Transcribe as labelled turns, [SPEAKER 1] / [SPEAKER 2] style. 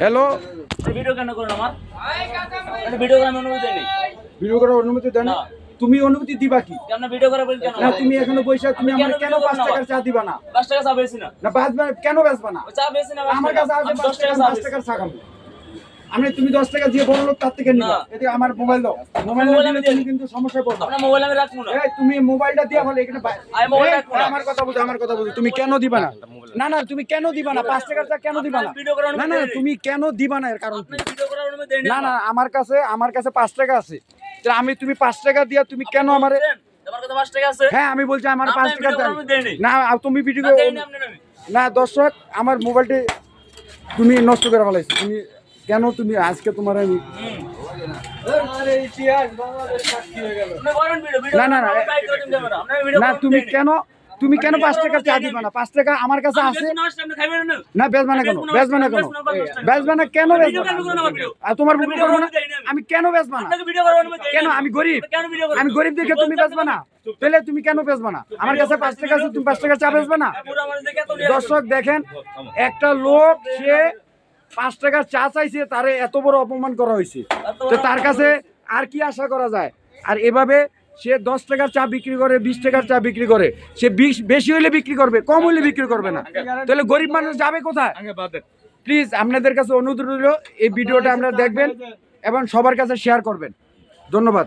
[SPEAKER 1] Hello,
[SPEAKER 2] video কেন করেন আমার? ভিডিও করার অনুমতি দেয়নি।
[SPEAKER 1] ভিডিও করার অনুমতি দেন? তুমি অনুমতি দিবা কি?
[SPEAKER 2] কেন ভিডিও করা বলেন কেন?
[SPEAKER 1] না তুমি এখনো পয়সা তুমি আমার কেন 5 টাকার চা দিবা না?
[SPEAKER 2] 5 টাকা চা বেশি না।
[SPEAKER 1] না বাজবা কেন বেচবা না?
[SPEAKER 2] চা বেশি না।
[SPEAKER 1] আমার কাছে আছে 5 টাকা 5 টাকার চা খাবো। আমি তুমি 10 টাকা দিয়ে বড় লোক তার থেকে নিবা। এতে আমার মোবাইল দাও। মোবাইল দিলে তুমি কিন্তু সমস্যায় পড়বে।
[SPEAKER 2] আপনার মোবাইল আমি রাখবো না।
[SPEAKER 1] এই তুমি মোবাইলটা দিয়া বলে এখানে
[SPEAKER 2] আমি মোবাইল রাখবো না।
[SPEAKER 1] আমার কথা বুঝো তুমি কেন দিবা না? না না তুমি কেন দিবা না? 5 টাকার চা কেন দিবা না? না না তুমি কেন দিবা না এর কারণ কি?
[SPEAKER 2] ভিডিও করার অনুমতি দেয়নি।
[SPEAKER 1] না না আমার কাছে 5 টাকা আছে। তো আমি তুমি 5 টাকা দিয়া তুমি কেন আমারে?
[SPEAKER 2] তোমার কাছে 5 টাকা আছে?
[SPEAKER 1] হ্যাঁ আমি বলছি আমার 5 টাকা দেন। না তুমি ভিডিও
[SPEAKER 2] দেয়নি আপনি না।
[SPEAKER 1] না দর্শক আমার মোবাইলটি তুমি নষ্ট করে ফেলাইছো। তুমি কেন তুমি আজকে তোমার আমি আরে ইতিহাস বাংলাদেশ সাক্ষী হয়ে গেল। না না না না তুমি কেন 5 টাকা চা দিবা না? 5 টাকা আমার কাছে আছে না। বেচবা না কেন? বেচবা না কেন? বেচবা না কেন? বেচবা না আর তোমার ভিডিও করব না আমি কেন বেচবা না? কেন আমি গরিব দেখে তুমি বেচবা না? তাহলে তুমি কেন বেচবা না? আমার কাছে 5 টাকা আছে তুমি 5 টাকা চা বেচবা না? দর্শক দেখেন একটা লোক সে 5 টাকার চা চাইছে তারে এত বড় অপমান করা হয়েছে। তো তার কাছে আর কি আশা করা যায়? আর এভাবে সে 10 টাকার চা বিক্রি করে 20 টাকার চা বিক্রি করে সে বেশি হইলে বিক্রি করবে কম হইলে বিক্রি করবে না। তাহলে গরিব মানুষ যাবে কোথায়? প্লিজ আপনাদের কাছে অনুরোধ রইল এই ভিডিওটা আপনারা দেখবেন এবং সবার কাছে শেয়ার করবেন। ধন্যবাদ।